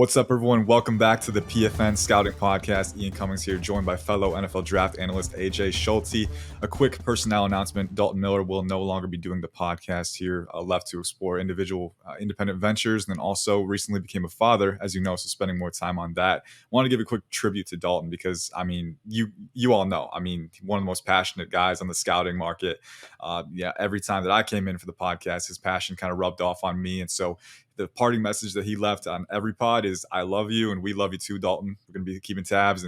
What's up, everyone? Welcome back to the PFN Scouting Podcast. Ian Cummings here, joined by fellow NFL draft analyst A.J. Schulte. A quick personnel announcement. Dalton Miller will no longer be doing the podcast here, left to explore individual independent ventures, and then also recently became a father, as you know, so spending more time on that. Want to give a quick tribute to Dalton because, I mean, you all know, one of the most passionate guys on the scouting market. Every time that I came in for the podcast, his passion kind of rubbed off on me, and so the parting message that he left on every pod is I love you and we love you too, Dalton. We're going to be keeping tabs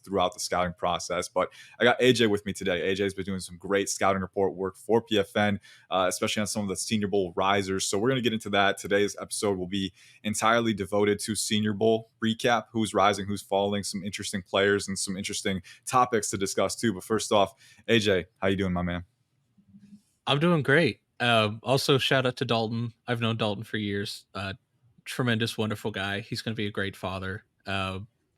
throughout the scouting process. But I got AJ with me today. AJ's been doing some great scouting report work for PFN, especially on some of the Senior Bowl risers. So we're going to get into that. Today's episode will be entirely devoted to Senior Bowl recap, who's rising, who's falling, some interesting players and some interesting topics to discuss too. But first off, AJ, how you doing, my man? I'm doing great. Also, shout out to Dalton. I've known Dalton for years. Tremendous, wonderful guy. He's going to be a great father.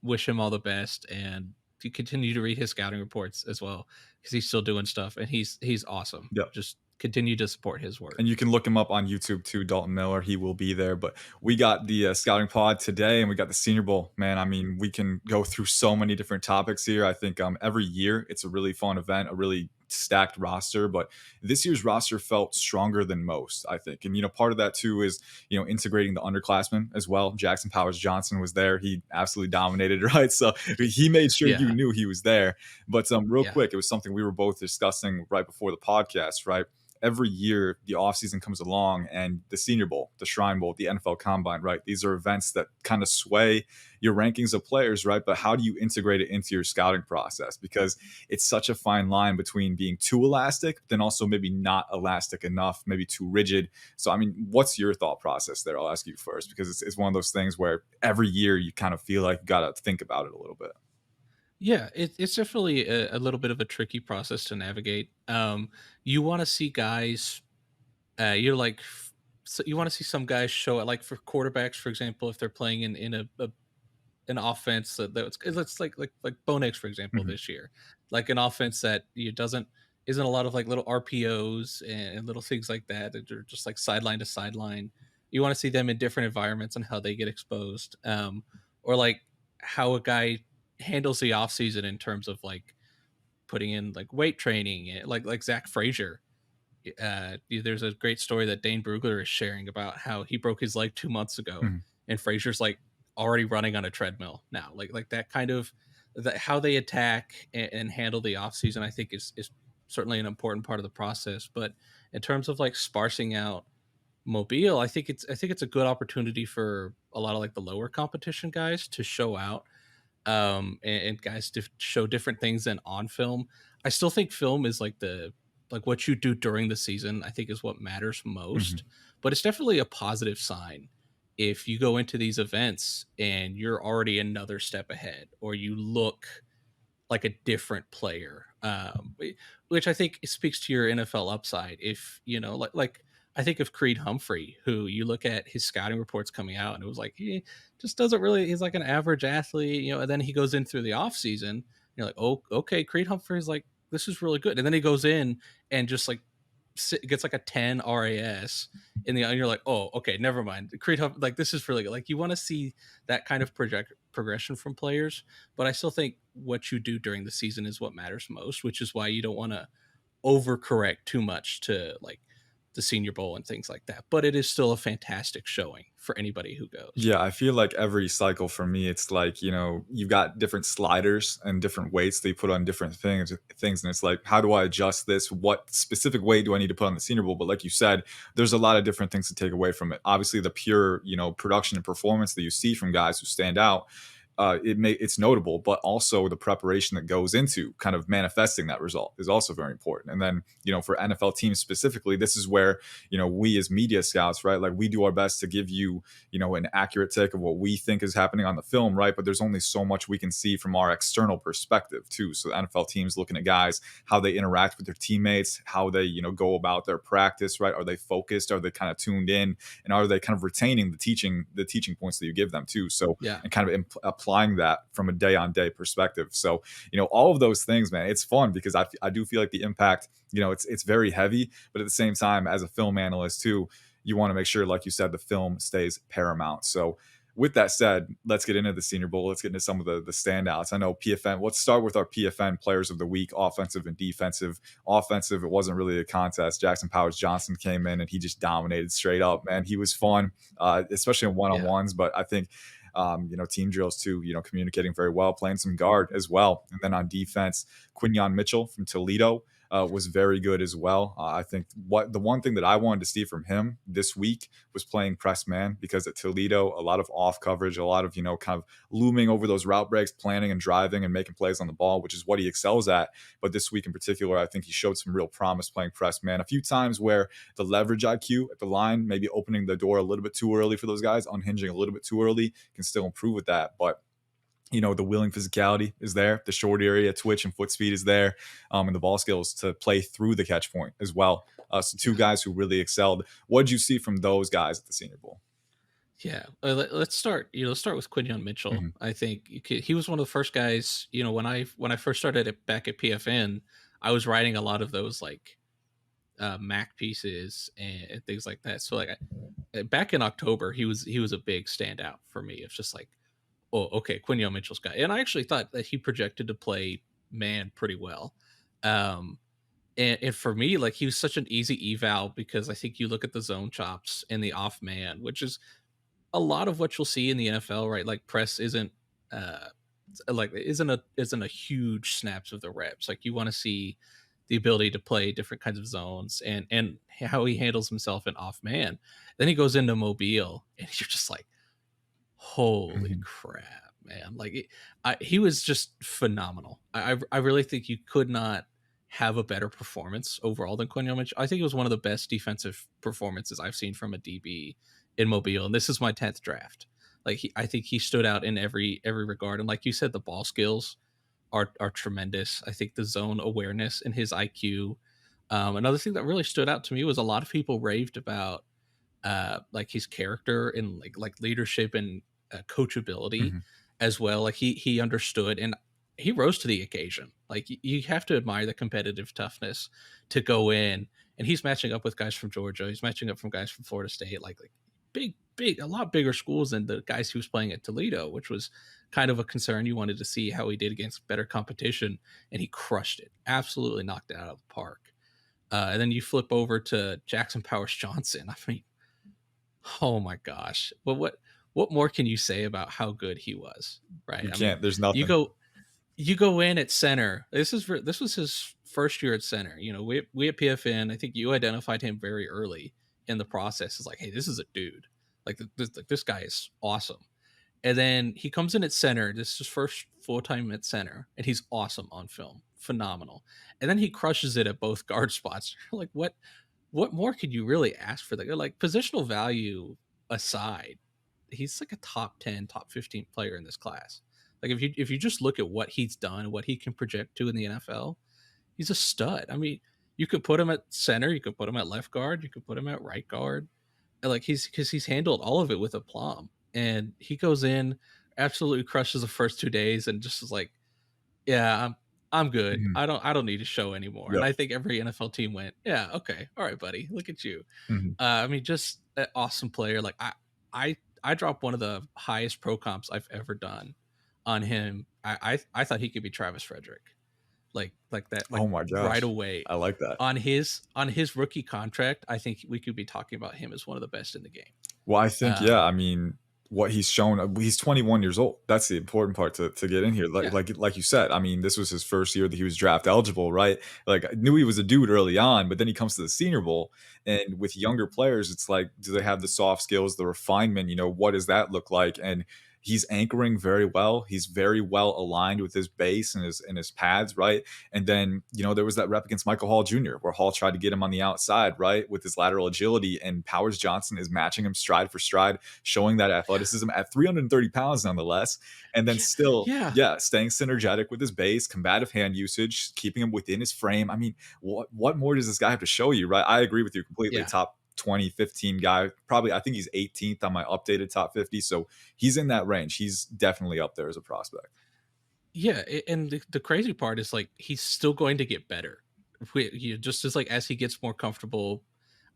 Wish him all the best, and to continue to read his scouting reports as well, because he's still doing stuff, and he's awesome. Yep. Just continue to support his work. And you can look him up on YouTube too, Dalton Miller. He will be there. But we got the scouting pod today, and we got the Senior Bowl. Man, I mean, we can go through so many different topics here. I think every year it's a really fun event, a really stacked roster, but this year's roster felt stronger than most, I think. And part of that too is integrating the underclassmen as well. Jackson Powers Johnson was there. He absolutely dominated, right? So he made sure you knew he was there. But quick, it was something we were both discussing right before the podcast, right? Every year the offseason comes along and the Senior Bowl, the Shrine Bowl, the NFL Combine, right? These are events that kind of sway your rankings of players, right? But how do you integrate it into your scouting process? Because it's such a fine line between being too elastic, then also maybe not elastic enough, maybe too rigid. So, I mean, what's your thought process there? I'll ask you first, because it's one of those things where every year you kind of feel like you got to think about it a little bit. Yeah, it's definitely a little bit of a tricky process to navigate. You want to see guys, you want to see some guys show it, like for quarterbacks, for example, if they're playing in an offense that's like Bo Nix, for example, this year, like an offense that isn't a lot of like little RPOs and little things like that are just like sideline to sideline. You want to see them in different environments and how they get exposed, or like how a guy handles the offseason in terms of like putting in like weight training, like Zach Frazier. There's a great story that Dane Brugler is sharing about how he broke his leg 2 months ago, and Frazier's like already running on a treadmill now. Like that kind of how they attack and handle the offseason, I think is certainly an important part of the process. But in terms of like sparsing out Mobile, I think it's a good opportunity for a lot of like the lower competition guys to show out, and guys to show different things than on film. I still think film is like what you do during the season, I think, is what matters most. But it's definitely a positive sign if you go into these events and you're already another step ahead, or you look like a different player, which I think speaks to your NFL upside. If like I think of Creed Humphrey, who you look at his scouting reports coming out, and it was like he just doesn't really. He's like an average athlete, and then he goes in through the off season. You're like, oh, okay, Creed Humphrey's like, this is really good, and then he goes in and just like gets like a 10 RAS in the, and you're like, oh, okay, never mind. Creed Humphrey, like, this is really good. Like, you want to see that kind of progression from players, but I still think what you do during the season is what matters most, which is why you don't want to overcorrect too much to like the Senior Bowl and things like that. But it is still a fantastic showing for anybody who goes. Yeah, I feel like every cycle for me, it's like, you've got different sliders and different weights they put on different things. And it's like, how do I adjust this? What specific weight do I need to put on the Senior Bowl? But like you said, there's a lot of different things to take away from it. Obviously, the pure, production and performance that you see from guys who stand out, it's notable, but also the preparation that goes into kind of manifesting that result is also very important. And then, for NFL teams specifically, this is where, we as media scouts, right, like we do our best to give you, an accurate take of what we think is happening on the film, right? But there's only so much we can see from our external perspective too. So the NFL teams looking at guys, how they interact with their teammates, how they, go about their practice, right? Are they focused? Are they kind of tuned in? And are they kind of retaining the teaching points that you give them too? So, and kind of applying that from a day on day perspective. So, all of those things, man, it's fun because I do feel like the impact, it's very heavy, but at the same time, as a film analyst too, you want to make sure, like you said, the film stays paramount. So with that said, let's get into the Senior Bowl. Let's get into some of the standouts. I know PFN. Let's start with our PFN Players of the Week, offensive and defensive. Offensive, it wasn't really a contest. Jackson Powers Johnson came in and he just dominated straight up. Man, he was fun, especially in one on Yeah, ones. But I think team drills too, communicating very well, playing some guard as well. And then on defense, Quinyon Mitchell from Toledo was very good as well. I think what the one thing that I wanted to see from him this week was playing press man, because at Toledo, a lot of off coverage, a lot of, kind of looming over those route breaks, planning and driving and making plays on the ball, which is what he excels at. But this week in particular, I think he showed some real promise playing press man. A few times where the leverage IQ at the line, maybe opening the door a little bit too early for those guys, unhinging a little bit too early, can still improve with that. But the willing physicality is there. The short area twitch and foot speed is there, and the ball skills to play through the catch point as well. So two yeah, guys who really excelled. What did you see from those guys at the Senior Bowl? yeah. Let's start. Let's start with Quinyon Mitchell. Mhm, I think he was one of the first guys. When I first started back at PFN, I was writing a lot of those like Mac pieces and things like that. So like back in October, he was a big standout for me. It's just like, oh, okay, Quinyon Mitchell's guy, and I actually thought that he projected to play man pretty well. Um, and for me, like he was such an easy eval because I think you look at the zone chops and the off man, which is a lot of what you'll see in the NFL, right? Like press isn't uh isn't a huge snaps of the reps. Like you want to see the ability to play different kinds of zones and how he handles himself in off man. Then he goes into Mobile and you're just like, holy mhm. crap, man! Like he was just phenomenal. I really think you could not have a better performance overall than Quinyon Mitchell. I think it was one of the best defensive performances I've seen from a DB in Mobile, and this is my 10th draft. Like I think he stood out in every regard, and like you said, the ball skills are tremendous. I think the zone awareness and his IQ. Another thing that really stood out to me was a lot of people raved about like his character and like leadership and coachability Mhm. as well. Like he understood and he rose to the occasion. Like you have to admire the competitive toughness to go in, and he's matching up with guys from Georgia. He's matching up from guys from Florida State, like big, a lot bigger schools than the guys he was playing at Toledo, which was kind of a concern. You wanted to see how he did against better competition, and he crushed it. Absolutely knocked it out of the park. And then you flip over to Jackson Powers Johnson. I mean, oh my gosh. Well, what more can you say about how good he was, right? You I mean, can't. There's you nothing. go you go in at center. This was his first year at center. We at PFN, I think you identified him very early in the process. It's like, hey, this is a dude. Like this guy is awesome. And then he comes in at center. This is his first full time at center, and he's awesome on film, phenomenal. And then he crushes it at both guard spots. Like, what more could you really ask for the guy? Like positional value aside, he's like a top 10, top 15 player in this class. Like if you just look at what he's done, what he can project to in the NFL, he's a stud. I mean, you could put him at center, you could put him at left guard, you could put him at right guard. And like he's handled all of it with aplomb. And he goes in, absolutely crushes the first 2 days, and just is like, yeah, I'm good. Mhm. I don't need to show anymore. And Yep. I think every NFL team went, yeah, okay, all right, buddy, look at you. Mhm. I mean, just an awesome player. Like I dropped one of the highest pro comps I've ever done on him. I thought he could be Travis Frederick, like that, like Oh my right gosh. away I like that. on his rookie contract. I think we could be talking about him as one of the best in the game. Well, I think, yeah, Um, I mean, what he's shown, he's 21 years old. That's the important part to get in here. Like, yeah, like you said, I mean, this was his first year that he was draft eligible, right? Like, I knew he was a dude early on, but then he comes to the Senior Bowl, and with younger players, it's like, do they have the soft skills, the refinement? What does that look like? And he's anchoring very well. He's very well aligned with his base and his pads, right? And then, there was that rep against Michael Hall Jr., where Hall tried to get him on the outside, right, with his lateral agility, and Powers Johnson is matching him stride for stride, showing that athleticism at 330 pounds nonetheless. And then yeah, still, yeah, yeah, staying synergetic with his base, combative hand usage, keeping him within his frame. I mean, what more does this guy have to show you, right? I agree with you completely. yeah. Top 20, 15 guy. Probably, I think he's 18th on my updated top 50. So he's in that range. He's definitely up there as a prospect. Yeah, and the crazy part is like he's still going to get better. Just as like as he gets more comfortable.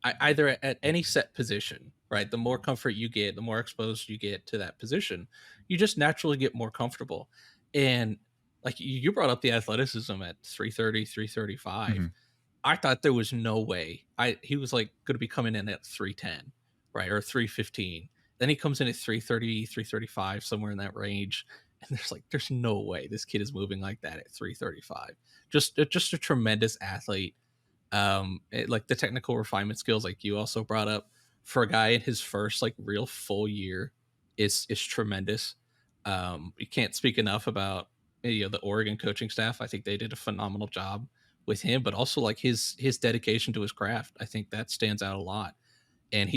either at any set position, right? The more comfort you get, the more exposed you get to that position, you just naturally get more comfortable. And like you brought up the athleticism at 330, 335. Mhm. I thought there was no way. He was like going to be coming in at 310, right? Or 315. Then he comes in at 330, 335, somewhere in that range. And there's no way this kid is moving like that at 335. Just a tremendous athlete. Like the technical refinement skills, like you also brought up, for a guy in his first like real full year, is tremendous. You can't speak enough about the Oregon coaching staff. I think they did a phenomenal job with him, but also like his dedication to his craft. I think that stands out a lot. And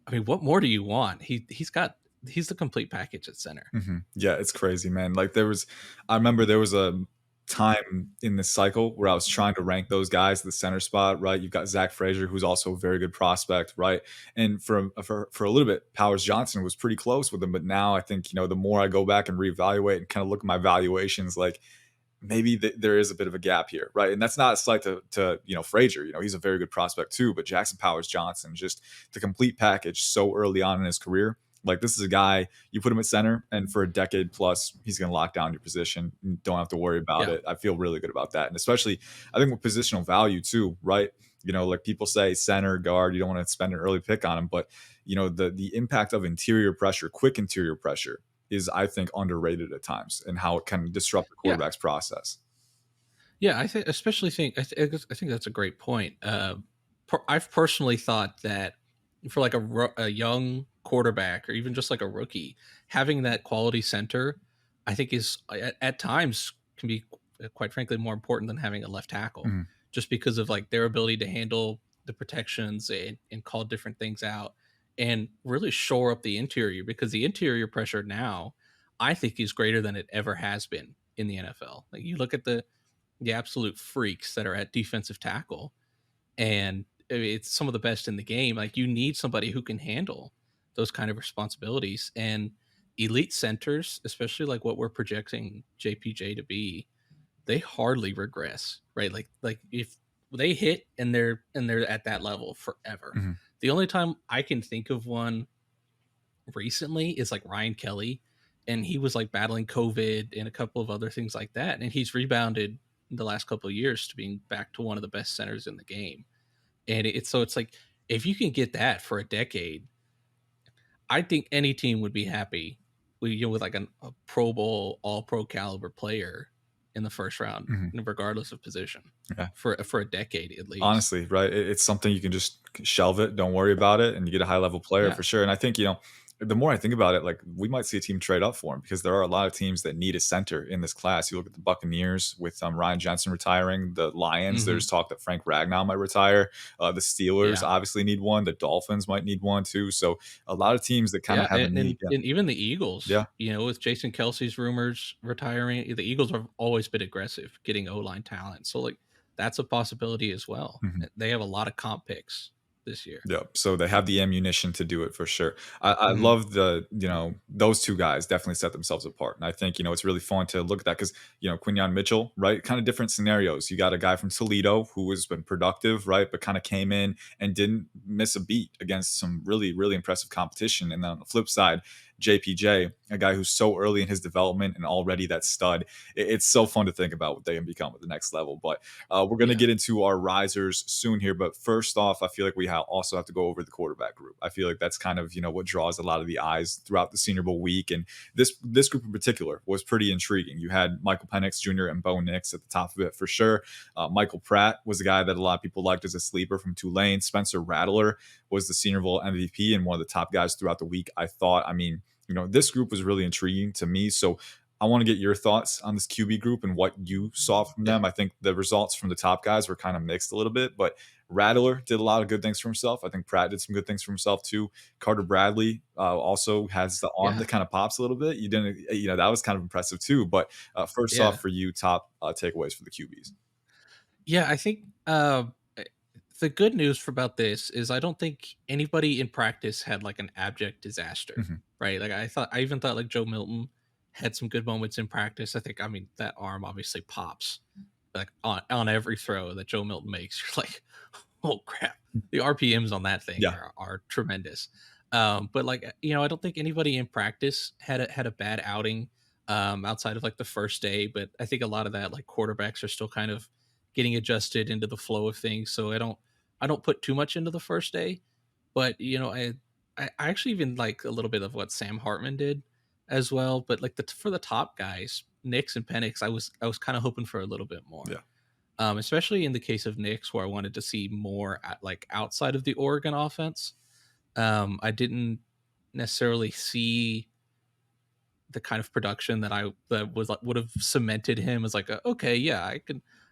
I mean, what more do you want? He's the complete package at center. Yeah, it's crazy, man. Like I remember there was a time in this cycle where I was trying to rank those guys at the center spot, right? You've got Zach Frazier, who's also a very good prospect, right? And for a little bit, Powers Johnson was pretty close with him, but now I think the more I go back and reevaluate and kind of look at my valuations, like maybe there is a bit of a gap here, right? And that's not a slight to Frazier. He's a very good prospect too, but Jackson Powers Johnson, just the complete package so early on in his career. Like this is a guy you put him at center, and for a decade plus, he's going to lock down your position. You don't have to worry about Yeah, it. I feel really good about that, and especially I think with positional value too, right? Like people say, center guard, you don't want to spend an early pick on him, but the impact of interior pressure, quick interior pressure, is I think underrated at times and how it can disrupt the yeah. quarterback's process. Yeah, I think especially think I think that's a great point. I've personally thought that for like a young quarterback or even just like a rookie, having that quality center, I think is at times can be quite frankly more important than having a left tackle, Mhm, just because of like their ability to handle the protections and call different things out and really shore up the interior, because the interior pressure now I think is greater than it ever has been in the NFL. Like you look at the absolute freaks that are at defensive tackle, and it's some of the best in the game. Like you need somebody who can handle those kind of responsibilities, and elite centers, especially like what we're projecting JPJ to be, they hardly regress, right? Like if they hit and they're at that level forever. mhm. The only time I can think of one recently is like Ryan Kelly, and he was like battling COVID and a couple of other things like that, and he's rebounded in the last couple of years to being back to one of the best centers in the game. And it's like if you can get that for a decade, I think any team would be happy with like a Pro Bowl, All Pro caliber player in the first round, Mhm. regardless of position, Yeah. for a decade at least. Honestly, right? It's something you can just shelve it, don't worry about it, and you get a high level player Yeah. for sure. And I think, the more I think about it, like we might see a team trade up for him because there are a lot of teams that need a center in this class. You look at the Buccaneers with Ryan Jensen retiring, the Lions. Hmm. There's talk that Frank Ragnow might retire. The Steelers Yeah. obviously need one. The Dolphins might need one too. So a lot of teams that kind of Yeah, have a need. Yeah, and even the Eagles, yeah. with Jason Kelsey's rumors retiring, the Eagles have always been aggressive getting O-line talent. So like that's a possibility as well. Mhm. They have a lot of comp picks this year. Yeah, so they have the ammunition to do it for sure. I Mhm. love those two guys definitely set themselves apart, and I think it's really fun to look at that because Quinyon Mitchell, right? Kind of different scenarios. You got a guy from Toledo who has been productive, right, but kind of came in and didn't miss a beat against some really really impressive competition, and then on the flip side, JPJ, a guy who's so early in his development and already that stud. It's so fun to think about what they can become at the next level, but we're going to Yeah. get into our risers soon here, but first off, I feel like we also have to go over the quarterback group. I feel like that's kind of what draws a lot of the eyes throughout the Senior Bowl week, and this group in particular was pretty intriguing. You had Michael Penix Jr. and Bo Nix at the top of it for sure. Michael Pratt was a guy that a lot of people liked as a sleeper from Tulane. Spencer Rattler was the Senior Bowl MVP and one of the top guys throughout the week. I thought. I mean, this group was really intriguing to me. So I want to get your thoughts on this QB group and what you saw from Yeah. them. I think the results from the top guys were kind of mixed a little bit, but Rattler did a lot of good things for himself. I think Pratt did some good things for himself too. Carter Bradley also has the arm Yeah. that kind of pops a little bit. You didn't, that was kind of impressive too. But first off, Yeah. for you, top takeaways for the QBs. Yeah, I think eh, the good news for about this is I don't think anybody in practice had like an abject disaster, Mhm. right? Like I even thought like Joe Milton had some good moments in practice. I mean, that arm obviously pops like on every throw that Joe Milton makes. You're like, Oh crap. The RPMs on that thing Yeah. are tremendous. But like I don't think anybody in practice had a bad outing outside of like the first day. But I think a lot of that like quarterbacks are still kind of getting adjusted into the flow of things. So I don't put too much into the first day. But I actually even like a little bit of what Sam Hartman did as well. But like for the top guys, Nix and Penix, I was kind of hoping for a little bit more, Yeah. especially in the case of Knicks, where I wanted to see more like outside of the Oregon offense. I didn't necessarily see the kind of production that was like would have cemented him as like okay, yeah,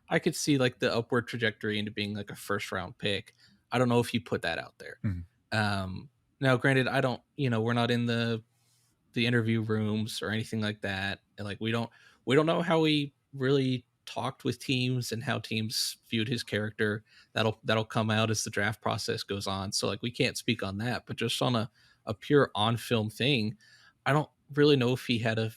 I could see like the upward trajectory into being like a first round pick. I don't know if you put that out there. Mhm. Um, Now, granted, I don't, we're not in the interview rooms or anything like that. And like we don't know how he really talked with teams and how teams viewed his character. That'll come out as the draft process goes on. So like we can't speak on that, but just on a pure on film thing, I don't really know if he had a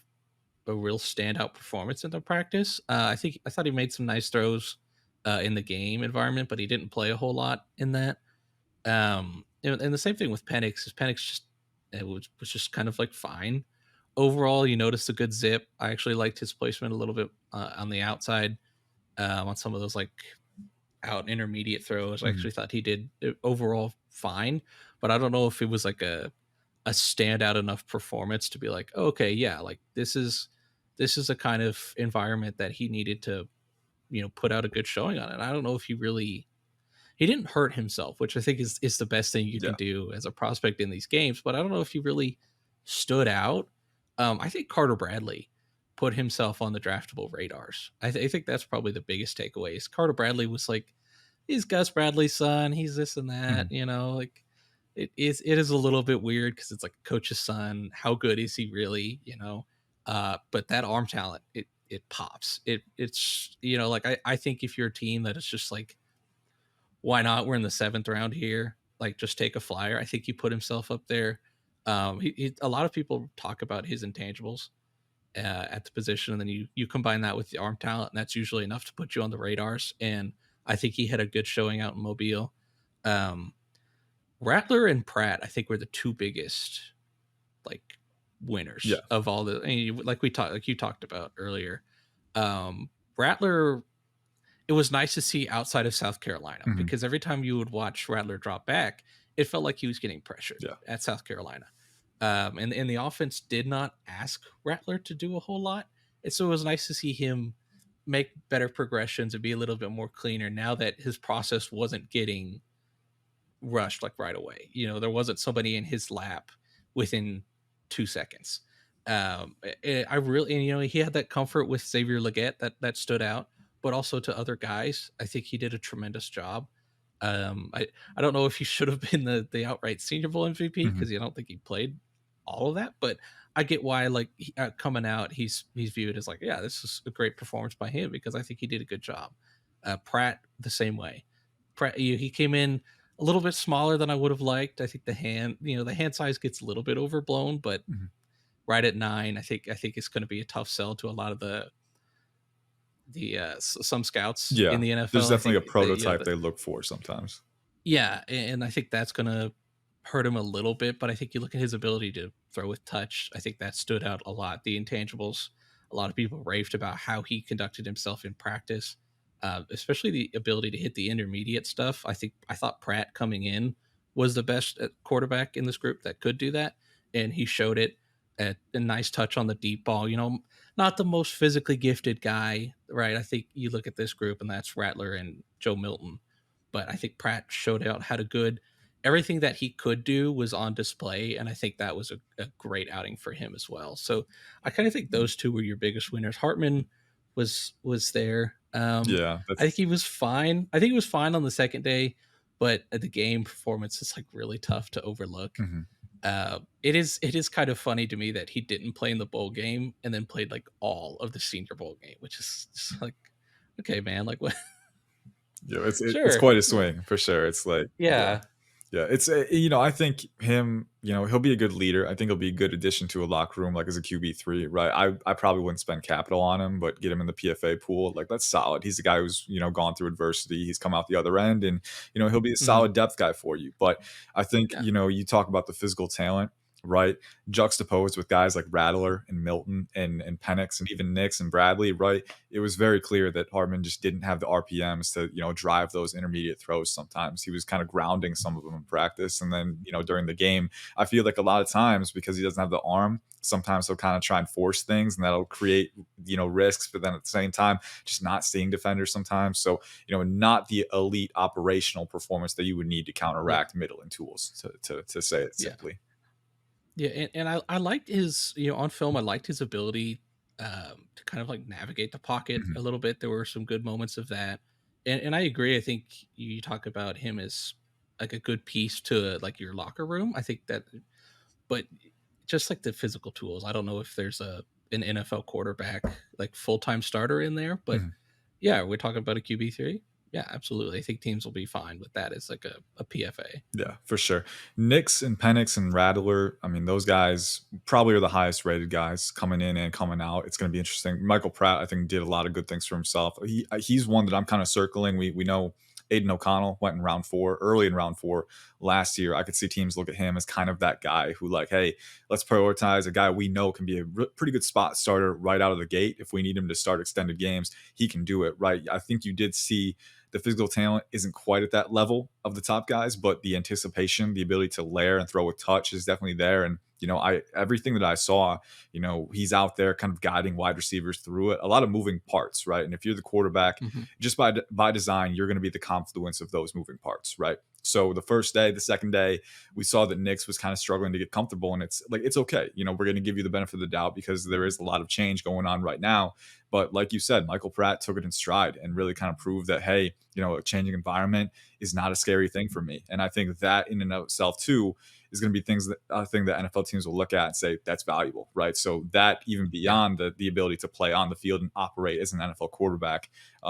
real standout performance in the practice. I thought he made some nice throws in the game environment, but he didn't play a whole lot in that. And the same thing with Penix. Is Penix just it was just kind of like fine overall. You noticed a good zip. I actually liked his placement a little bit on the outside on some of those like out intermediate throws. I Mhm. actually thought he did overall fine, but I don't know if it was like a standout enough performance to be like, oh, okay, yeah, like this is a kind of environment that he needed to put out a good showing on. And I don't know if he didn't hurt himself, which I think is the best thing you can Yeah. do as a prospect in these games. But I don't know if he really stood out. I think Carter Bradley put himself on the draftable radars. I think that's probably the biggest takeaway. Is Carter Bradley was like, he's Gus Bradley's son. He's this and that. Mhm. Like it is a little bit weird because it's like coach's son. How good is he really? But that arm talent, it pops. It's like I think if you're a team that is just like, why not? We're in the seventh round here. Like, just take a flyer. I think he put himself up there. A lot of people talk about his intangibles at the position, and then you combine that with the arm talent, and that's usually enough to put you on the radars. And I think he had a good showing out in Mobile. Um, Rattler and Pratt, I think, were the two biggest like Yeah. winners of all the like you talked about earlier. Rattler, it was nice to see outside of South Carolina Mhm. because every time you would watch Rattler drop back, it felt like he was getting pressured Yeah. at South Carolina. And the offense did not ask Rattler to do a whole lot. And so it was nice to see him make better progressions and be a little bit more cleaner now that his process wasn't getting rushed like right away. There wasn't somebody in his lap within 2 seconds. I really, and he had that comfort with Xavier Leggett that stood out, but also to other guys. I think he did a tremendous job. I don't know if he should have been the outright Senior Bowl MVP Mhm. because I don't think he played all of that, but I get why like coming out he's viewed as like, yeah, this is a great performance by him because I think he did a good job. Pratt the same way. Pratt, he came in a little bit smaller than I would have liked. I think the hand size gets a little bit overblown, but Mhm. right at 9, I think it's going to be a tough sell to a lot of some scouts in Yeah. the There's NFL. I definitely think a prototype they look for sometimes. yeah, and I think that's going to hurt him a little bit. But I think you look at his ability to throw with touch. I think that stood out a lot. The intangibles. A lot of people raved about how he conducted himself in practice, especially the ability to hit the intermediate stuff. I thought Pratt coming in was the best quarterback in this group that could do that, and he showed it at a nice touch on the deep ball. Not the most physically gifted guy, right? I think you look at this group, and that's Rattler and Joe Milton, but I think Pratt showed out how to good everything that he could do was on display, and I think that was a great outing for him as well. So I kind of think those two were your biggest winners. Hartman was there. Yeah. I think That's he was fine. I think he was fine on the second day, but the game performance is like really tough to overlook. Mhm. It is kind of funny to me that he didn't play in the bowl game and then played like all of the Senior Bowl game, which is just like, okay, man, like what? Yeah, it's Sure, quite a swing for sure. It's like, yeah. yeah. Yeah, it's I think him, he'll be a good leader. I think he'll be a good addition to a locker room, like as a QB3, right? I probably wouldn't spend capital on him, but get him in the PFA pool, like that's solid. He's a guy who's gone through adversity. He's come out the other end, and he'll be a Mhm. solid depth guy for you. But I think Yeah. you talk about the physical talent, right? Juxtaposed with guys like Rattler and Milton and Penix and even Nix and Bradley, right? It was very clear that Hardman just didn't have the RPMs to, drive those intermediate throws sometimes. He was kind of grounding some of them in practice. And then, during the game, I feel like a lot of times because he doesn't have the arm, sometimes he'll kind of try and force things and that'll create, risks, but then at the same time, just not seeing defenders sometimes. So, not the elite operational performance that you would need to Yeah. counteract middling tools to say it Yeah. simply. Yeah, and I liked his, on film, I liked his ability to kind of like navigate the pocket Mhm. a little bit. There were some good moments of that, and I agree. I think you talk about him as like a good piece to like your locker room. I think that, but just like the physical tools, I don't know if there's an NFL quarterback like full time starter in there, but Mhm. yeah, we're talking about a QB3. Yeah, absolutely. I think teams will be fine with that as like a PFA. Yeah, for sure. Nix and Penix and Rattler, I mean, those guys probably are the highest rated guys coming in and coming out. It's going to be interesting. Michael Pratt, I think, did a lot of good things for himself. He's one that I'm kind of circling. We know Aiden O'Connell went in round 4, early in round 4 last year. I could see teams look at him as kind of that guy who, like, hey, let's prioritize a guy we know can be a pretty good spot starter right out of the gate. If we need him to start extended games, he can do it, right? I think you did see the physical talent isn't quite at that level of the top guys, but the anticipation, the ability to layer and throw a touch is definitely there. And I everything that I saw, he's out there kind of guiding wide receivers through it. A lot of moving parts, right? And if you're the quarterback, Hmm. just by design, you're going to be the confluence of those moving parts, right? So the first day, the second day, we saw that Nix was kind of struggling to get comfortable, and it's like it's okay. We're going to give you the benefit of the doubt because there is a lot of change going on right now. But like you said, Michael Pratt took it in stride and really kind of proved that, hey, a changing environment is not a scary thing for me. And I think that in and of itself too is going to be things that I think that NFL teams will look at and say that's valuable, right? So that even Yeah. beyond the ability to play on the field and operate as an NFL quarterback,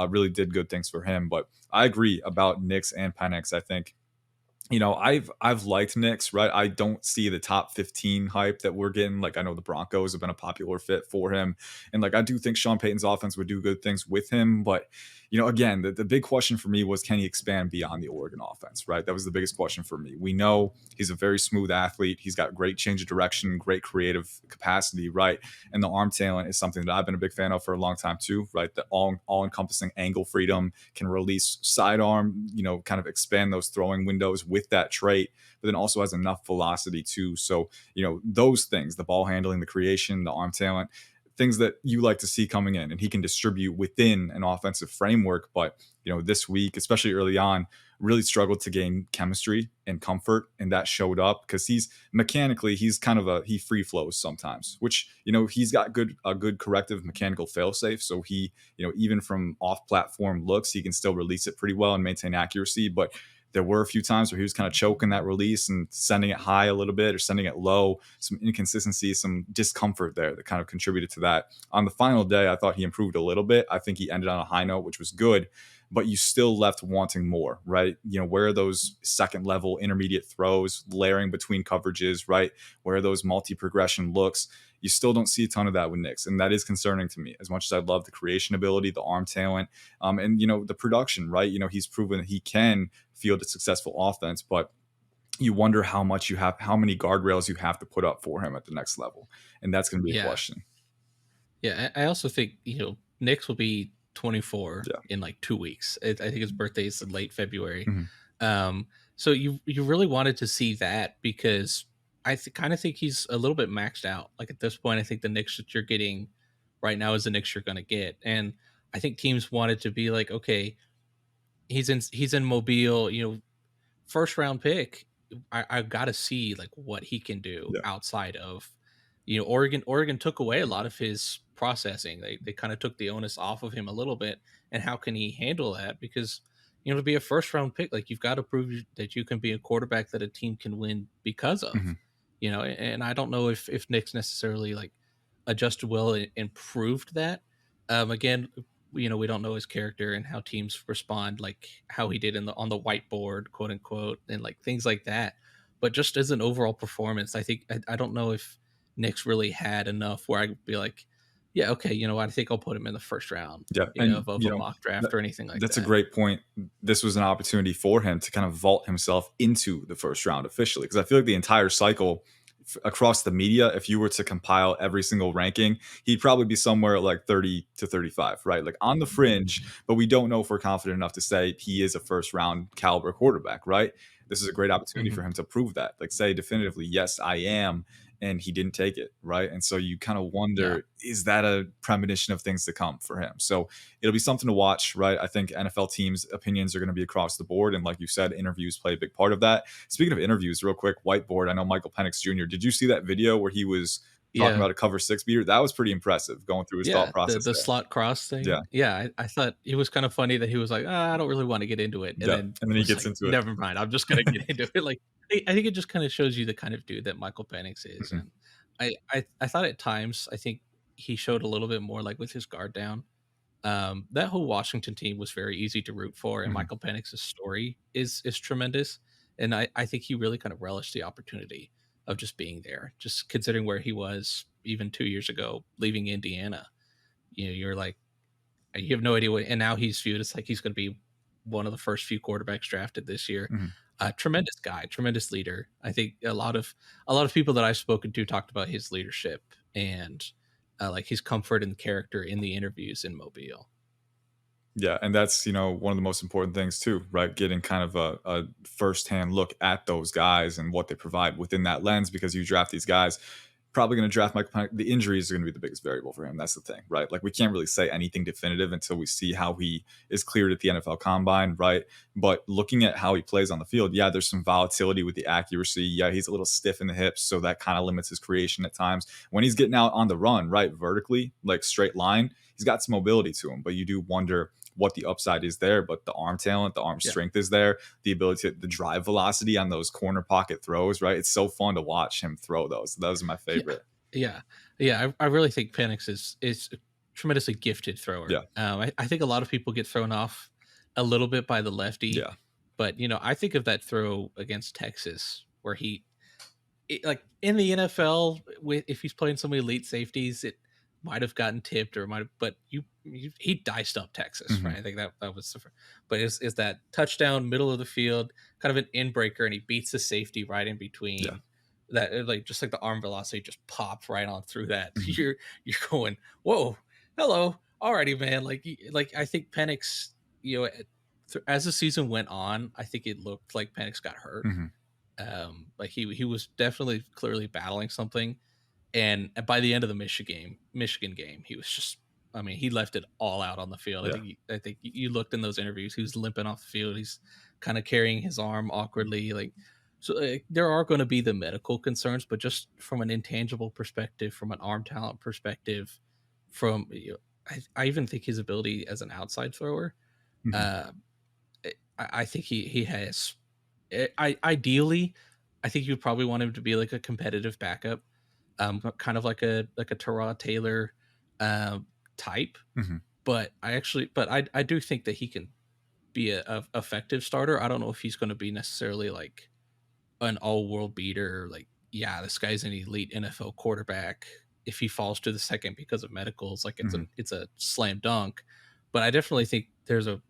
really did good things for him. But I agree about Knicks and Penix. I think I've liked Knicks, right? I don't see the top 15 hype that we're getting. Like, I know the Broncos have been a popular fit for him. And like, I do think Sean Payton's offense would do good things with him. But, again, the big question for me was, can he expand beyond the Oregon offense, right? That was the biggest question for me. We know he's a very smooth athlete. He's got great change of direction, great creative capacity, right? And the arm talent is something that I've been a big fan of for a long time too, right? The all encompassing angle freedom, can release sidearm, kind of expand those throwing windows with that trait, but then also has enough velocity too. So, those things, the ball handling, the creation, the arm talent, things that you like to see coming in, and he can distribute within an offensive framework. But, this week, especially early on, really struggled to gain chemistry and comfort. And that showed up because he's mechanically, he's kind of he free flows sometimes, which, he's got a good corrective mechanical failsafe. So he, even from off platform looks, he can still release it pretty well and maintain accuracy. But there were a few times where he was kind of choking that release and sending it high a little bit or sending it low, some inconsistency, some discomfort there that kind of contributed to that. On the final day, I thought he improved a little bit. I think he ended on a high note, which was good, but you still left wanting more, right? Where are those second level intermediate throws, layering between coverages, right? Where are those multi progression looks? You still don't see a ton of that with Knicks, and that is concerning to me. As much as I love the creation ability, the arm talent, and the production, right? He's proven that he can field a successful offense, but you wonder how many guardrails you have to put up for him at the next level, and that's going to be a Yeah. question. Yeah, I also think Nick's will be 24 Yeah. in like 2 weeks. I think his birthday is in late February. Mhm. So you really wanted to see that because I kind of think he's a little bit maxed out. Like at this point, I think the Knicks that you're getting right now is the Knicks you're going to get, and I think teams wanted to be like, okay, he's in Mobile, first round pick. I got to see like what he can do Yeah. outside of, Oregon. Oregon took away a lot of his processing. They kind of took the onus off of him a little bit. And how can he handle that? Because to be a first round pick, like you've got to prove that you can be a quarterback that a team can win because of. Mhm. And I don't know if Nick's necessarily like adjusted well and proved that. Again, we don't know his character and how teams respond, like how he did in the on the whiteboard, quote unquote, and like things like that. But just as an overall performance, I think I don't know if Nick's really had enough where I could be like, yeah, okay, you know what, I think I'll put him in the first round, Yeah, of, and, a mock draft that or anything like that's a that. great point. This was an opportunity for him to kind of vault himself into the first round officially, because I feel like the entire cycle across the media, if you were to compile every single ranking, he'd probably be somewhere at like 30 to 35, right? Like on the fringe, but we don't know if we're confident enough to say he is a first round caliber quarterback, right? This is a great opportunity Mhm. for him to prove that, like say definitively, yes, I am, and he didn't take it, right? And so you kind of Yeah. wonder, is that a premonition of things to come for him? So it'll be something to watch, right? I think NFL teams' opinions are going to be across the board. And like you said, interviews play a big part of that. Speaking of interviews, real quick, whiteboard, I know Michael Penix Jr. Did you see that video where he was talking Yeah. about a cover six beater? That was pretty impressive going through his thought Yeah, process the there. slot cross Yeah. thing. Yeah, I thought it was kind of funny that he was like, "Ah, I don't really wanna get into it," and Yeah. then And then he was gets like, into it. "Never mind, I'm just gonna get into it." Like, I think it just kinda shows you the kind of dude that Michael Penix is, Mhm. and I thought at times, I think he showed a little bit more, like, with his guard down. That whole Washington team was very easy to root for, and Mhm. Michael Penix's story is tremendous, and I think he really kind of relished the opportunity of just being there, just considering where he was even 2 years ago, leaving Indiana. You're like, you have no idea what, and now he's viewed as like he's going to be one of the first few quarterbacks drafted this year. Mhm. Tremendous guy, tremendous leader. I think a lot of people that I've spoken to talked about his leadership and like his comfort and character in the interviews in Mobile. Yeah, and that's one of the most important things too, right? Getting kind of a firsthand look at those guys and what they provide within that lens, because you draft these guys, probably going to draft Michael Penix. The injuries are going to be the biggest variable for him. That's the thing, right? Like we can't really say anything definitive until we see how he is cleared at the NFL Combine, right? But looking at how he plays on the field, yeah, there's some volatility with the accuracy. Yeah, he's a little stiff in the hips, so that kind of limits his creation at times. When he's getting out on the run, right, vertically, like straight line, he's got some mobility to him. But you do wonder what the upside is there, but the arm talent, the arm Yeah, strength is there, the ability to the drive velocity on those corner pocket throws, right? It's so fun to watch him throw those. Those are my yeah, favorite. yeah, yeah. I really think Penix is a tremendously gifted thrower. Yeah. I think a lot of people get thrown off a little bit by the lefty, Yeah. but I think of that throw against Texas where like in the NFL, with if he's playing some elite safeties, it might have gotten tipped or might have, but he diced up Texas, Mhm. right? I think that was but is that touchdown middle of the field, kind of an inbreaker, and he beats the safety right in Yeah. between that, like just like the arm velocity just popped right on through that. Mhm. You're going, whoa, hello, alrighty, man. Like I think Penix, as the season went on, I think it looked like Penix got hurt. Mhm. Like he was definitely clearly battling something, and by the end of the Michigan game, he was just. I mean, he left it all out on the field. Yeah. I think you looked in those interviews. He was limping off the field. He's kind of carrying his arm awkwardly. Like, so there are going to be the medical concerns, but just from an intangible perspective, from an arm talent perspective, from I even think his ability as an outside thrower. Mhm. Uh, I think he has. Ideally, I think you probably want him to be like a competitive backup, kind of like a Terod Taylor type. Mhm. But I do think that he can be a effective starter. I don't know if he's going to be necessarily like an all world beater. Like, yeah, this guy's an elite NFL quarterback. If he falls to the second because of medicals, like Mhm. it's a slam dunk. But I definitely think there's a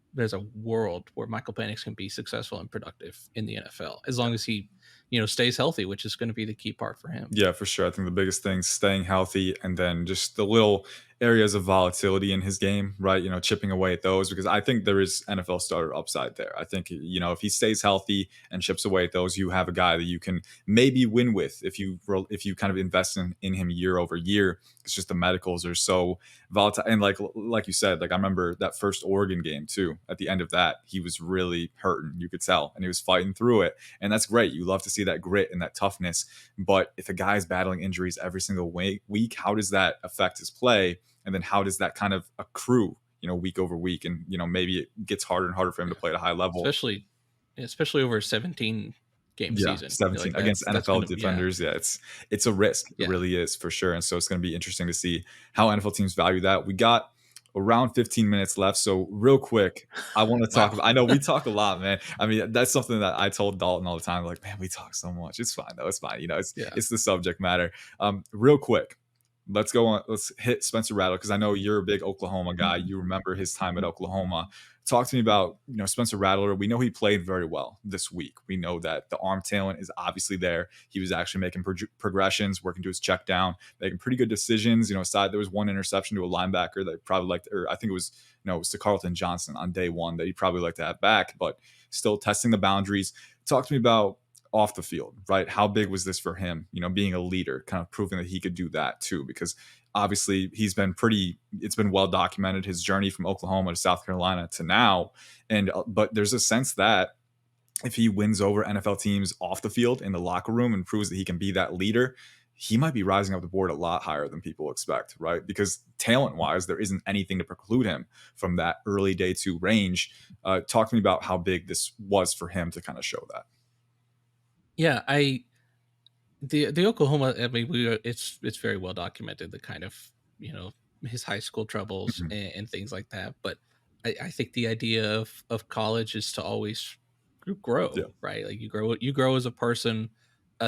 world where Michael Penix can be successful and productive in the NFL as long as he, stays healthy, which is going to be the key part for him. Yeah, for sure. I think the biggest thing staying healthy, and then just the little areas of volatility in his game, right? Chipping away at those, because I think there is NFL starter upside there. I think, if he stays healthy and chips away at those, you have a guy that you can maybe win with if you kind of invest in him year over year. It's just the medicals are so volatile. And like you said, like I remember that first Oregon game too. At the end of that, he was really hurting. You could tell, and he was fighting through it. And that's great. You love to see that grit and that toughness. But if a guy's battling injuries every single week, how does that affect his play? And then how does that kind of accrue, week over week? And, maybe it gets harder and harder for him to Yeah, play at a high level. especially over a 17 game Yeah, season. 17 Like against that's NFL gonna, yeah, defenders. Yeah, it's a risk. It yeah. really is for sure. And so it's going to be interesting to see how NFL teams value that. We got around 15 minutes left. So real quick, I want to talk Wow. about, I know we talk a lot, man. I mean, that's something that I told Dalton all the time. Like, man, we talk so much. It's fine though. It's fine. Yeah. It's the subject matter. Real quick, let's go on. Let's hit Spencer Rattler because I know you're a big Oklahoma guy. You remember his time at Oklahoma. Talk to me about Spencer Rattler. We know he played very well this week. We know that the arm talent is obviously there. He was actually making progressions, working to his check down, making pretty good decisions. Aside there was one interception to a linebacker that probably liked, or I think it was it was to Carlton Johnson on day one that he'd probably like to have back, but still testing the boundaries. Talk to me about off the field, right? How big was this for him? Being a leader, kind of proving that he could do that too, because obviously it's been well documented his journey from Oklahoma to South Carolina to now. And but there's a sense that if he wins over NFL teams off the field in the locker room and proves that he can be that leader, he might be rising up the board a lot higher than people expect, right? Because talent wise, there isn't anything to preclude him from that early day two range. Talk to me about how big this was for him to kind of show that. Yeah, the Oklahoma, I mean, it's very well documented, the kind of, his high school troubles Mhm. and things like that. But I think the idea of college is to always Yeah. grow, right? Like you grow as a person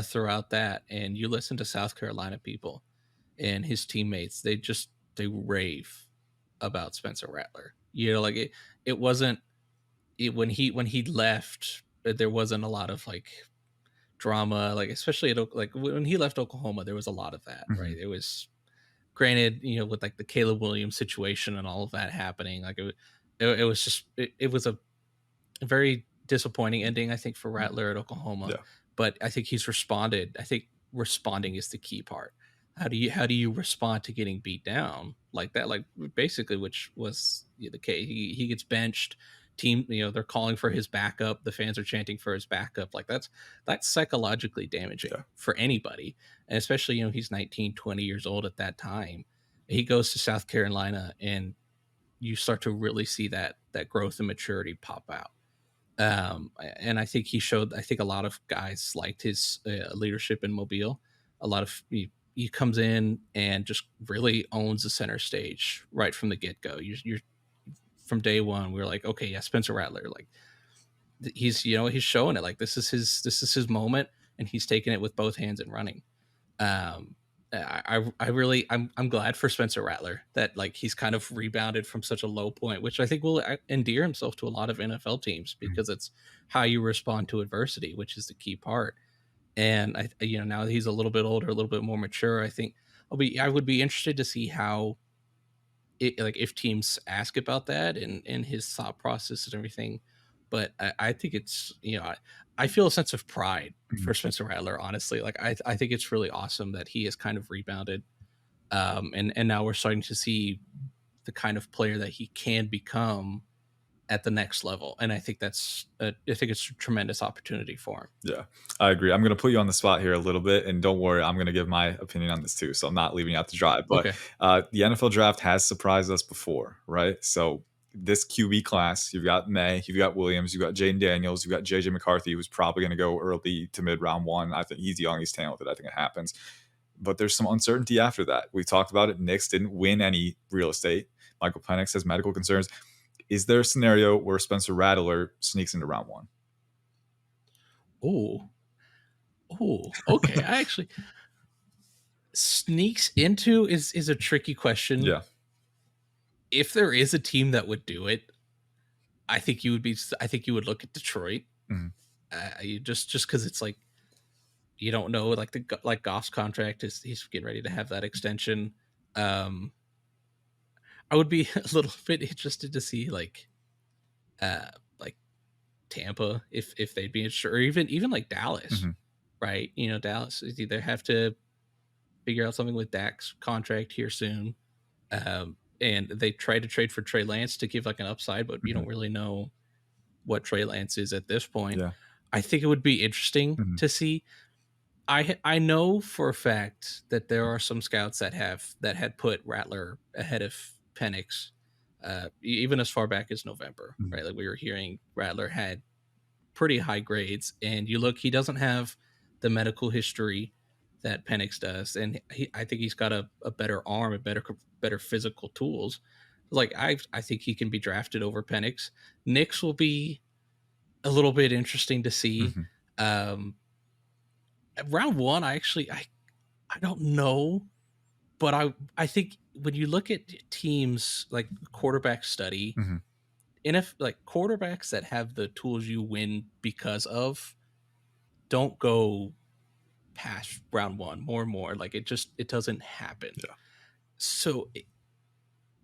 throughout that, and you listen to South Carolina people and his teammates, they rave about Spencer Rattler. Like it wasn't when he left, there wasn't a lot of like drama, like especially like when he left Oklahoma, there was a lot of that, Mhm. right? It was granted, with like the Caleb Williams situation and all of that happening, like it was just it was a very disappointing ending, I think, for Rattler at Oklahoma. Yeah. But I think he's responded. I think responding is the key part. How do you respond to getting beat down like that? Like basically, which was the case. He gets benched. Team, they're calling for his backup. The fans are chanting for his backup. Like that's psychologically damaging Yeah. for anybody, and especially he's 19, 20 years old at that time. He goes to South Carolina, and you start to really see that growth and maturity pop out. And I think I think a lot of guys liked his leadership in Mobile. A lot of he comes in and just really owns the center stage right from the get go. You're from day one. We are like, okay, yeah, Spencer Rattler, like he's showing it. Like this is his moment, and he's taking it with both hands and running. Um, I really I'm glad for Spencer Rattler that like he's kind of rebounded from such a low point, which I think will endear himself to a lot of NFL teams Mhm. because it's how you respond to adversity, which is the key part. And now that he's a little bit older, a little bit more mature, I think I would be interested to see how like if teams ask about that and his thought process and everything. But I think it's I feel a sense of pride Mhm. for Spencer Rattler, honestly. Like I think it's really awesome that he has kind of rebounded, and now we're starting to see the kind of player that he can become at the next level. And I think I think it's a tremendous opportunity for him. Yeah, I agree. I'm gonna put you on the spot here a little bit, and don't worry, I'm gonna give my opinion on this too, so I'm not leaving you out to dry. But Okay. the NFL draft has surprised us before, right? So this QB class, you've got May, you've got Williams, you've got Jaden Daniels, you've got JJ McCarthy, who's probably gonna go early to mid round one. I think he's young, he's talented. I think it happens, but there's some uncertainty after that. We talked about it. Knicks didn't win any real estate. Michael Penix has medical concerns. Is there a scenario where Spencer Rattler sneaks into round one? Oh, okay. I actually sneaks into is a tricky question. Yeah. If there is a team that would do it, I think you would look at Detroit. Mhm. Just because it's like you don't know, like like Goff's contract is he's getting ready to have that extension. Um, I would be a little bit interested to see like Tampa if they'd be interested, or even like Dallas, Mhm. right? Dallas is either have to figure out something with Dak's contract here soon, and they tried to trade for Trey Lance to give like an upside, but you Mhm. don't really know what Trey Lance is at this point. Yeah. I think it would be interesting Mhm. to see. I know for a fact that there are some scouts that had put Rattler ahead of Penix, even as far back as November, Mhm. right? Like we were hearing Rattler had pretty high grades, and you look, he doesn't have the medical history that Penix does, and I think he's got a better arm and better physical tools. Like I think he can be drafted over Penix. Nix will be a little bit interesting to see. Mhm. Um, round one, I don't know, but I think when you look at teams like quarterback study, Mhm. and if like quarterbacks that have the tools you win because of don't go past round one more and more. Like it doesn't happen. Yeah. So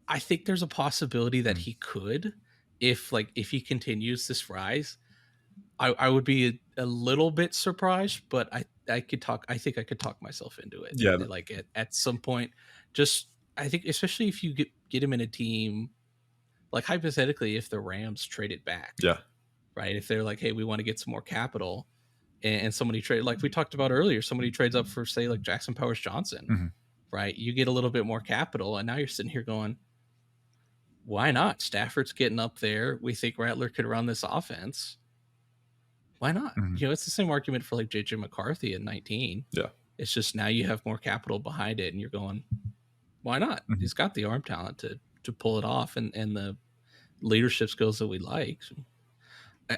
I think there's a possibility that Mhm. he could, if he continues this rise. I would be a little bit surprised, but I could talk. I think I could talk myself into it. Yeah. Like at some point, just I think especially if you get him in a team, like hypothetically, if the Rams traded back, Yeah. right? If they're like, hey, we want to get some more capital, and somebody trade like we talked about earlier, somebody trades up for say like Jackson Powers Johnson, Mhm. right? You get a little bit more capital, and now you're sitting here going, why not? Stafford's getting up there. We think Rattler could run this offense. Why not? Mhm. You know, it's the same argument for like JJ McCarthy at 19. Yeah. It's just now you have more capital behind it, and you're going, why not? Mhm. He's got the arm talent to pull it off, and the leadership skills that we like. So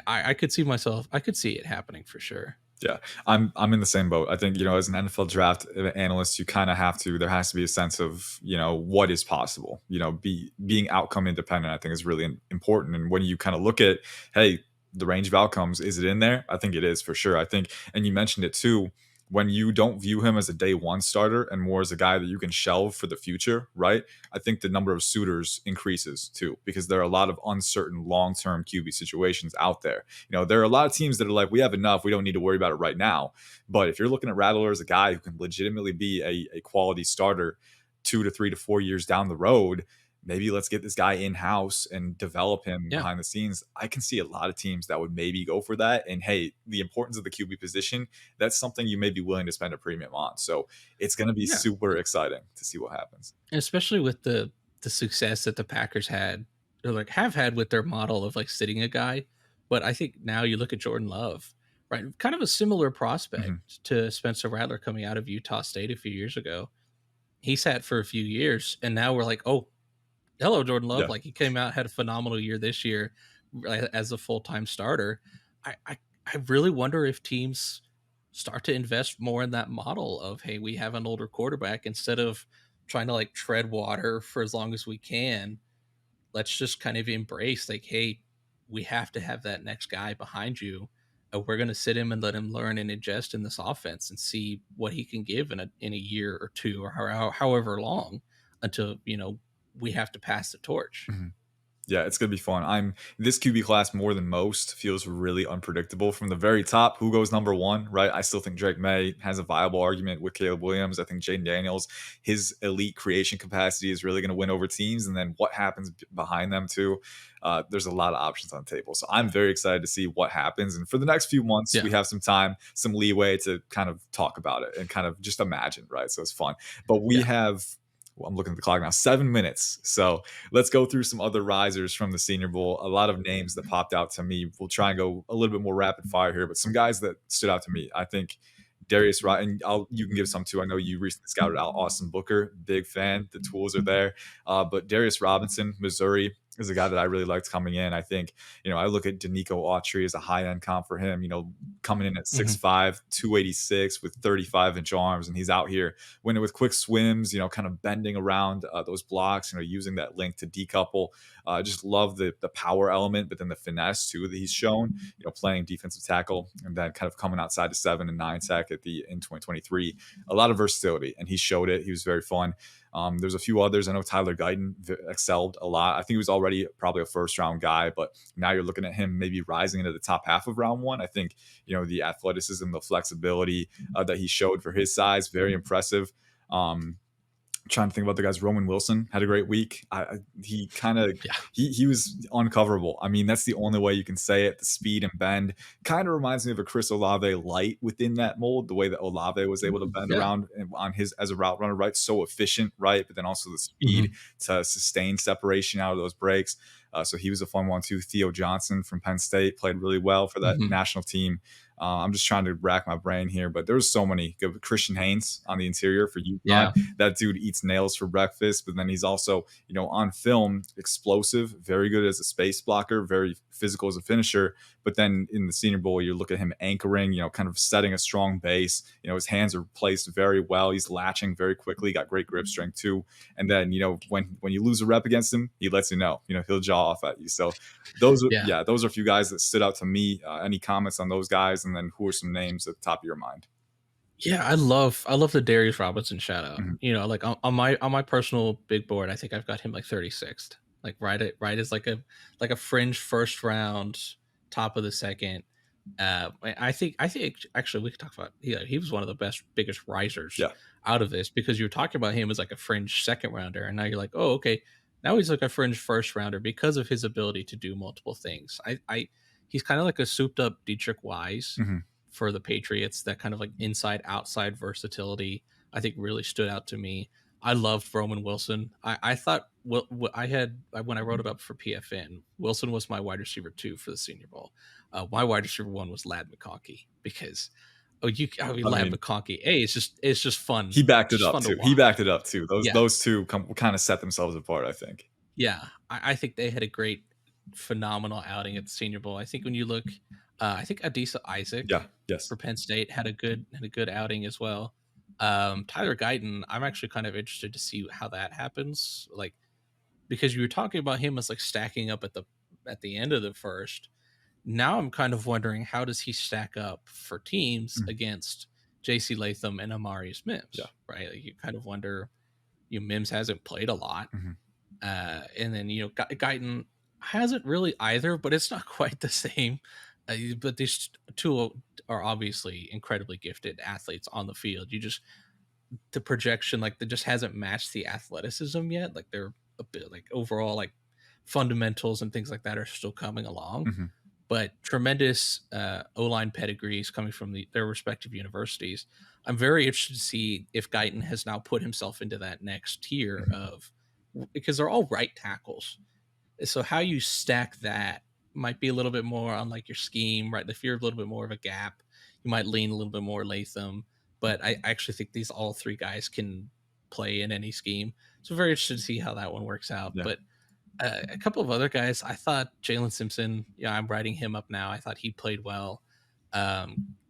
I could see myself. I could see it happening for sure. Yeah, I'm in the same boat. I think, as an NFL draft analyst, you kind of have to. There has to be a sense of, what is possible. Being outcome independent, I think, is really important. And when you kind of look at, hey, the range of outcomes, is it in there? I think it is for sure. I think, and you mentioned it too. When you don't view him as a day one starter and more as a guy that you can shelve for the future, right? I think the number of suitors increases too, because there are a lot of uncertain long term QB situations out there. There are a lot of teams that are like, we have enough. We don't need to worry about it right now. But if you're looking at Rattler as a guy who can legitimately be a quality starter 2 to 3 to 4 years down the road, maybe let's get this guy in house and develop him Yeah, behind the scenes. I can see a lot of teams that would maybe go for that. And hey, the importance of the QB position, that's something you may be willing to spend a premium on. So it's going to be yeah, super exciting to see what happens. and especially with the success that the Packers had or like have had with their model of like sitting a guy. But I think now you look at Jordan Love, right? Kind of a similar Mhm. prospect to Spencer Rattler coming out of Utah State a few years ago. He sat for a few years, and now we're like, oh, hello, Jordan Love. Yeah. Like he came out, had a phenomenal year this year as a full time starter. I, I I really wonder if teams start to invest more in that model of hey, we have an older quarterback instead of trying to like tread water for as long as we can. Let's just kind of embrace like, hey, we have to have that next guy behind you. We're going to sit him and let him learn and adjust in this offense and see what he can give in a year or two or however long until we have to pass the torch. Mhm. Yeah, it's gonna be fun. This QB class more than most feels really unpredictable from the very top. Who goes number one, right? I still think Drake May has a viable argument with Caleb Williams. I think Jaden Daniels, his elite creation capacity is really gonna win over teams, and then what happens behind them too. There's a lot of options on the table, so I'm very excited to see what happens. And for the next few months, Yeah, we have some time, some leeway to kind of talk about it and kind of just imagine, right? So it's fun. But we yeah, have. Well, I'm looking at the clock now. 7 minutes. So let's go through some other risers from the Senior Bowl. A lot of names that popped out to me. We'll try and go a little bit more rapid fire here, but some guys that stood out to me. I think Darius and you can give some too. I know you recently scouted out Austin Booker. Big fan. The tools are there. But Darius Robinson, Missouri, is a guy that I really liked coming in. I think, I look at Danico Autry as a high end comp for him, coming in at hmm 6'5, 286 with 35-inch arms. And he's out here winning with quick swims, kind of bending around those blocks, using that link to decouple. Just love the power element, but then the finesse too that he's shown, playing defensive tackle and then kind of coming outside to 7 and 9 sack in 2023. A lot of versatility, and he showed it. He was very fun. There's a few others. I know Tyler Guyton excelled a lot. I think he was already probably a first round guy, but now you're looking at him maybe rising into the top half of round one. I think, the athleticism, the flexibility that he showed for his size, very impressive. Trying to think about the guys. Roman Wilson had a great week. He kind of yeah, he was uncoverable. I mean, that's the only way you can say it. The speed and bend kind of reminds me of a Chris Olave light within that mold. The way that Olave was able to bend yeah. around on his as a route runner, right? So efficient, right? But then also the speed hmm to sustain separation out of those breaks. So he was a fun one too. Theo Johnson from Penn State played really well for that hmm national team. I'm just trying to rack my brain here, but there was so many good. Christian Haynes on the interior for UConn. Yeah. That dude eats nails for breakfast, but then he's also, on film, explosive, very good as a space blocker, very physical as a finisher. But then in the Senior Bowl, you look at him anchoring, kind of setting a strong base. His hands are placed very well. He's latching very quickly, got great grip strength too. And then, when you lose a rep against him, he lets you know, he'll jaw off at you. So Yeah. those are a few guys that stood out to me. Any comments on those guys? And then who are some names at the top of your mind? Yeah, I love the Darius Robinson shout out. Mhm. Like on my personal big board, I think I've got him like 36th. Like right as like a fringe first round, top of the second. I think actually we could talk about he was one of the best biggest risers Yeah. out of this, because you were talking about him as like a fringe second rounder, and now you're like, oh, okay, now he's like a fringe first rounder because of his ability to do multiple things. I he's kind of like a souped up Dietrich Wise Mhm. for the Patriots. That kind of like inside outside versatility, I think, really stood out to me. I loved Roman Wilson. I thought, well, I had when I wrote it up for PFN, Wilson was my wide receiver 2 for the Senior Bowl. My wide receiver 1 was Lad McConkey, because I mean, I Lad mean, McConkey. It's just fun. he backed It's it just up fun to too. He watch. backed it up too. Those Yeah, those two kind of set themselves apart, I think. yeah. I think they had a great, phenomenal outing at the Senior Bowl. I think when you look, I think Adisa Isaac Yeah. Yes. for Penn State had a good outing as well. Tyler Guyton, I'm actually kind of interested to see how that happens. Like, because you were talking about him as like stacking up at the end of the first. Now I'm kind of wondering, how does he stack up for teams Mhm. against J.C. Latham and Amarius Yeah. Mims, right? Like, you kind of wonder, Mims hasn't played a lot, Mhm. and then Guyton hasn't really either, but it's not quite the same. But these two are obviously incredibly gifted athletes on the field. The projection, like, that just hasn't matched the athleticism yet. Like, they're a bit like overall, like, fundamentals and things like that are still coming along, Mhm. but tremendous O-line pedigrees coming from their respective universities. I'm very interested to see if Guyton has now put himself into that next tier Mhm. of, because they're all right tackles. So how you stack that might be a little bit more on like your scheme, right? If you're a little bit more of a gap, you might lean a little bit more Latham. But I actually think these all three guys can play in any scheme. So very interested to see how that one works out. Yeah. But a couple of other guys, I thought Jalen Simpson, yeah, I'm writing him up now. I thought he played well.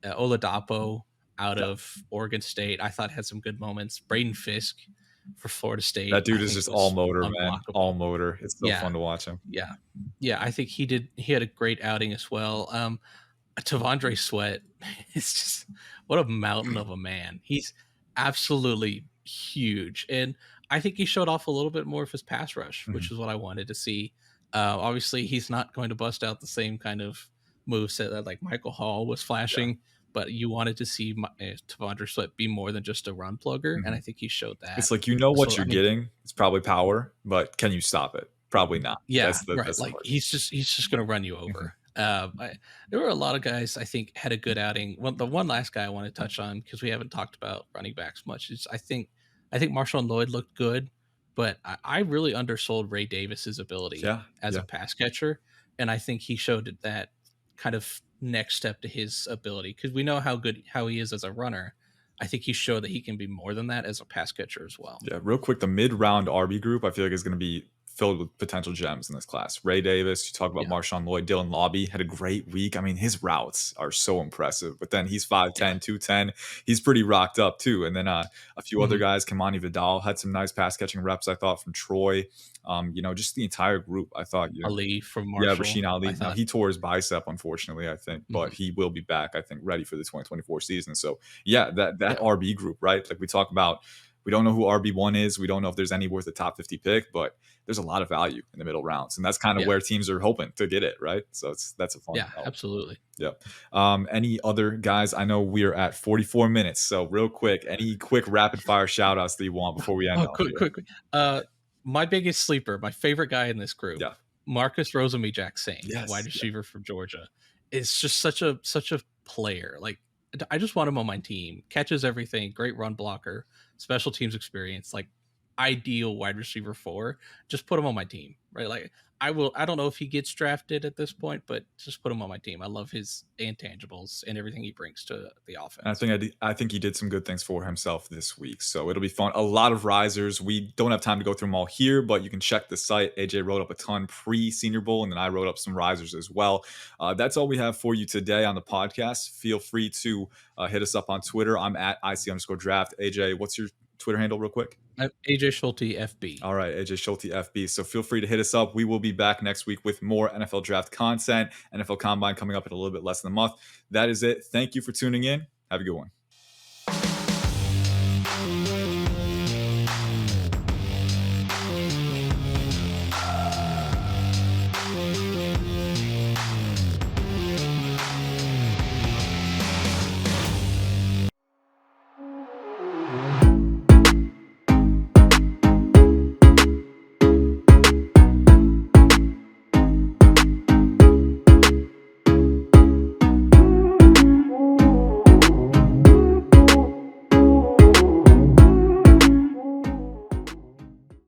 Oladapo out Yeah. of Oregon State, I thought had some good moments. Braden Fisk for Florida State, That I dude is think just all was motor, man. All unblockable. motor. It's so Yeah, fun to watch him. yeah, yeah. I think he had a great outing as well. Tavondre Sweat is just, what a mountain of a man. He's absolutely huge, and I think he showed off a little bit more of his pass rush, which Mhm. is what I wanted to see. Obviously, he's not going to bust out the same kind of moveset that like Michael Hall was Yeah. flashing, but you wanted to see Tavondre Sweat be more than just a run plugger, and I Mhm. think he showed that. It's like, what So I you're mean, getting. It's probably power, but can you stop it? Probably not. yeah, That's the right. that's the Like, question. he's just gonna run you Mhm. over. There were a lot of guys I think had a good outing. Well, the one last guy I want to touch on, because we haven't talked about running backs much, is I think Marshawn Lloyd looked good, but I really undersold Ray Davis's ability Yeah. as a Yeah. pass catcher, and I think he showed that kind of next step to his ability, because we know how he is as a runner. I think he showed that he can be more than that as a pass catcher as well. Yeah, real quick, the mid-round RB group, I feel like is going to be filled with potential gems in this class. Ray Davis, you talk about Yeah, Marshawn Lloyd, Dylan Lobby had a great week. I mean, his routes are so impressive. But then he's yeah. 5'10", 210. He's pretty rocked up too. And then a few other Mhm. guys, Kamani Vidal had some nice pass catching reps, I thought, from Troy. Just the entire group, I thought, Ali from yeah, Marshall, Rasheen I Ali. Now thought. he tore his bicep, unfortunately, I think, but Mhm. he will be back, I think, ready for the 2024 season. So yeah, that Yeah, RB group, right? Like we talk about, we don't know who RB1 is. We don't know if there's any worth a top 50 pick, but there's a lot of value in the middle rounds. And that's kind of yeah, where teams are hoping to get it, right? So that's a fun yeah, element. absolutely. Yep. Any other guys? I know we're at 44 minutes. So real quick, any quick rapid fire shout outs that you want before we end Oh, off quick, here? quick, quick. My biggest sleeper, my favorite guy in this group, Yeah. Marcus Rosemy-Jacksain, wide Yes. Yeah. receiver from Georgia, is just such a player. Like, I just want him on my team. Catches everything, great run blocker, special teams experience. Like, ideal wide receiver for, just put him on my team, right? Like I don't know if he gets drafted at this point, but just put him on my team. I love his intangibles and everything he brings to the I offense. think I think he did some good things for himself this week, so it'll be fun. A lot of risers. We don't have time to go through them all here, but you can check the site. AJ wrote up a ton pre-Senior Bowl, and then I wrote up some risers as well. That's all we have for you today on the podcast. Feel free to hit us up on Twitter. I'm at IC_draft. AJ, what's your Twitter handle, real quick? AJ Schulte FB. All right, AJ Schulte FB. So feel free to hit us up. We will be back next week with more NFL draft content. NFL Combine coming up in a little bit less than a month. That is it. Thank you for tuning in. Have a good one.